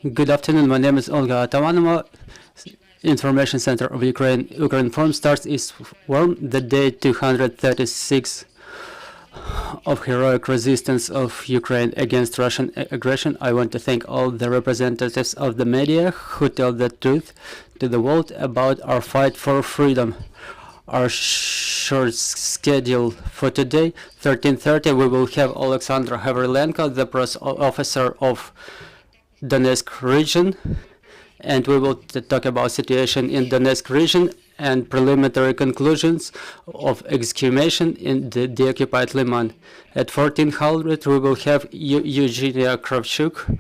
Good afternoon. My name is Olga Atamanova. Information Center of Ukraine. Ukrinform starts its worm the day 236 of heroic resistance of Ukraine against Russian aggression. I want to thank all the representatives of the media who tell the truth to the world about our fight for freedom. Our short schedule for today, 13:30, we will have Alexander Havrilenko, the press officer of Donetsk region, and we will talk about situation in Donetsk region and preliminary conclusions of exhumation in the deoccupied Liman. At 1400, we will have Eugenia Kravchuk,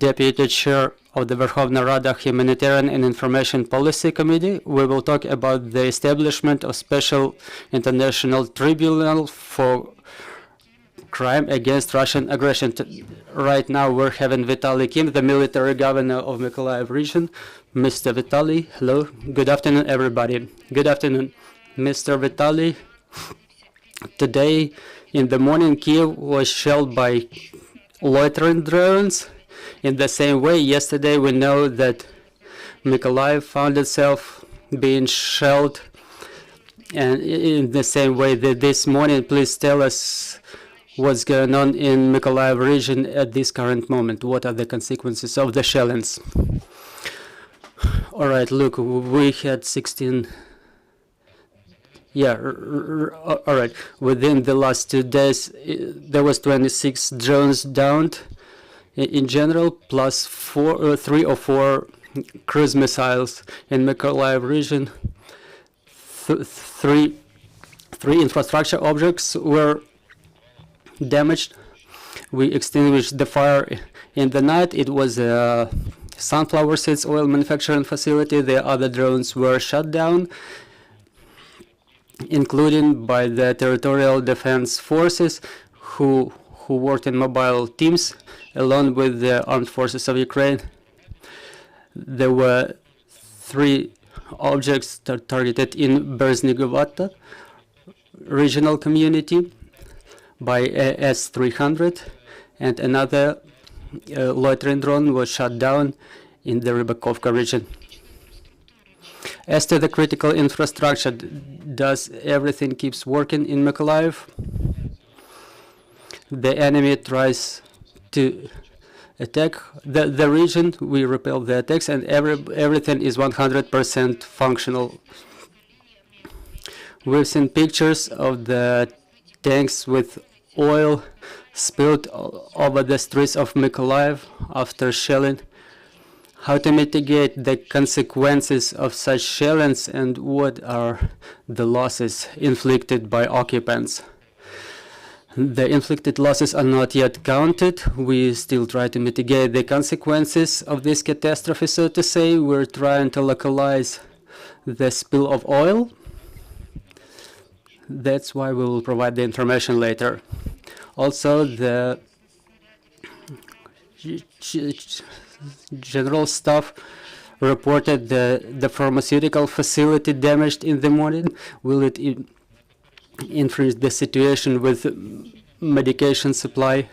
Deputy Chair of the Verkhovna Rada Humanitarian and Information Policy Committee. We will talk about the establishment of Special International Tribunal for crime against Russian aggression. Right now we're having Vitaly Kim, the military governor of Mykolaiv region. Mr. Vitaly, hello. Good afternoon, everybody. Good afternoon. Mr. Vitaly, today in the morning Kiev was shelled by loitering drones. In the same way, yesterday we know that Mykolaiv found itself being shelled. And in the same way that this morning, please tell us what's going on in Mykolaiv region at this current moment. What are the consequences of the shellings? All right, look, we had 16. Yeah, all right. Within the last 2 days, there was 26 drones downed in general, plus 3 or 4 cruise missiles in Mykolaiv region. Three infrastructure objects were damaged. We extinguished the fire in the night. It was a sunflower seeds oil manufacturing facility. The other drones were shut down, including by the territorial defense forces who worked in mobile teams along with the armed forces of Ukraine. There were 3 objects targeted in Berznigovata regional community by S-300, and another loitering drone was shot down in the Rybakovka region. As to the critical infrastructure, does everything keeps working in Mykolaiv? The enemy tries to attack the region. We repel the attacks, and everything is 100% functional. We've seen pictures of the tanks with oil spilled over the streets of Mykolaiv after shelling. How to mitigate the consequences of such shellings, and what are the losses inflicted by occupants? The inflicted losses are not yet counted. We still try to mitigate the consequences of this catastrophe, so to say. We're trying to localize the spill of oil. That's why we will provide the information later. Also, the General Staff reported the pharmaceutical facility damaged in the morning. Will it influence the situation with medication supply?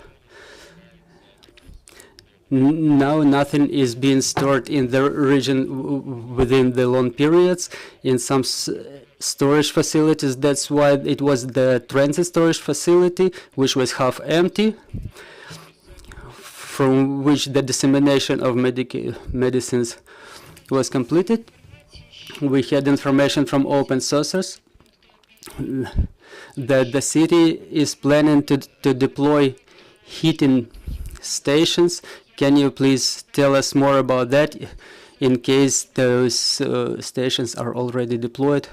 Now nothing is being stored in the region within the long periods. In some storage facilities, that's why it was the transit storage facility, which was half empty, from which the dissemination of medicines was completed. We had information from open sources that the city is planning to deploy heating stations. Can you please tell us more about that, in case those stations are already deployed?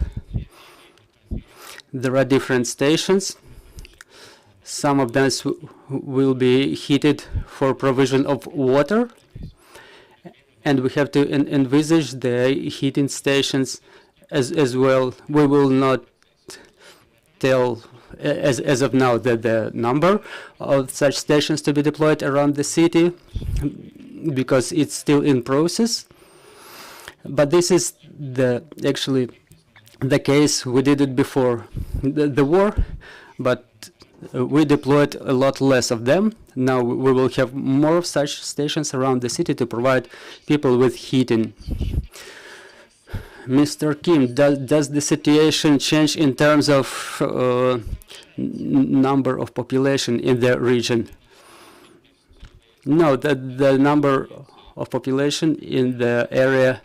There are different stations. Some of them will be heated for provision of water, and we have to envisage the heating stations as well. We will not tell as of now the number of such stations to be deployed around the city, because it's still in process. But this is actually the case. We did it before the war, but we deployed a lot less of them. Now we will have more of such stations around the city to provide people with heating. Mr. Kim, does the situation change in terms of number of population in the region? No, the number of population in the area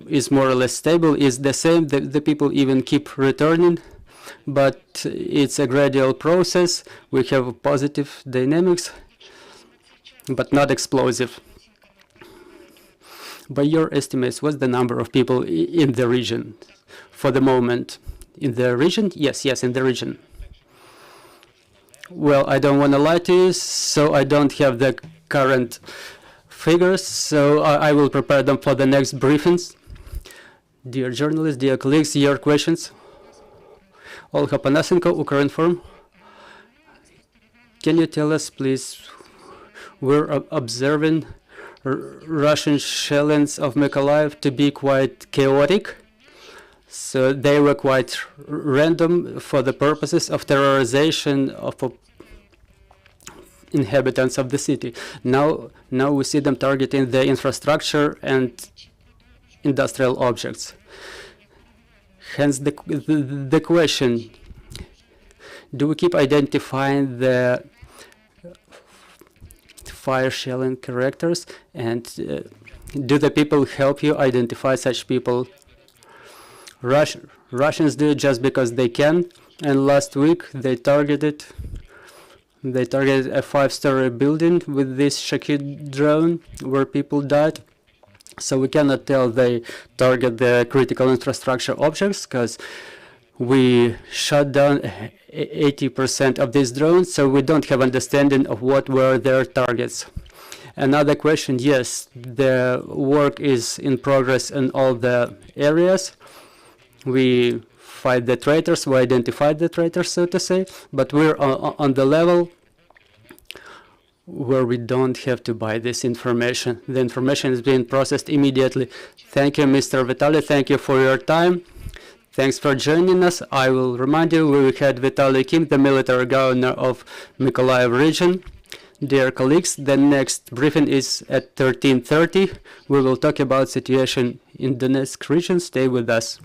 is more or less stable, is the same. The people even keep returning, but it's a gradual process. We have positive dynamics, but not explosive. By your estimates, what's the number of people in the region for the moment? In the region? Yes, in the region. Well, I don't want to lie to you, so I don't have the current figures, so I will prepare them for the next briefings. Dear journalists, dear colleagues, your questions? Olga Panasenko, Ukrinform. Can you tell us, please, we're observing Russian shellings of Mykolaiv to be quite chaotic. So they were quite random for the purposes of terrorization of inhabitants of the city. Now we see them targeting the infrastructure and industrial objects. Hence the question, do we keep identifying the fire shelling characters, and do the people help you identify such people? Russians do it just because they can, and last week they targeted a 5-story building with this Shakid drone where people died. So we cannot tell they target the critical infrastructure objects because we shut down 80% of these drones, so we don't have understanding of what were their targets. Another question, yes, the work is in progress in all the areas. We fight the traitors, we identified the traitors, so to say, but we're on the level where we don't have to buy this information. The information is being processed immediately. Thank you, Mr. Vitaly. Thank you for your time. Thanks for joining us. I will remind you, we had Vitaly Kim, the military governor of Mykolaiv region. Dear colleagues, the next briefing is at 13:30. We will talk about situation in the Donetsk region. Stay with us.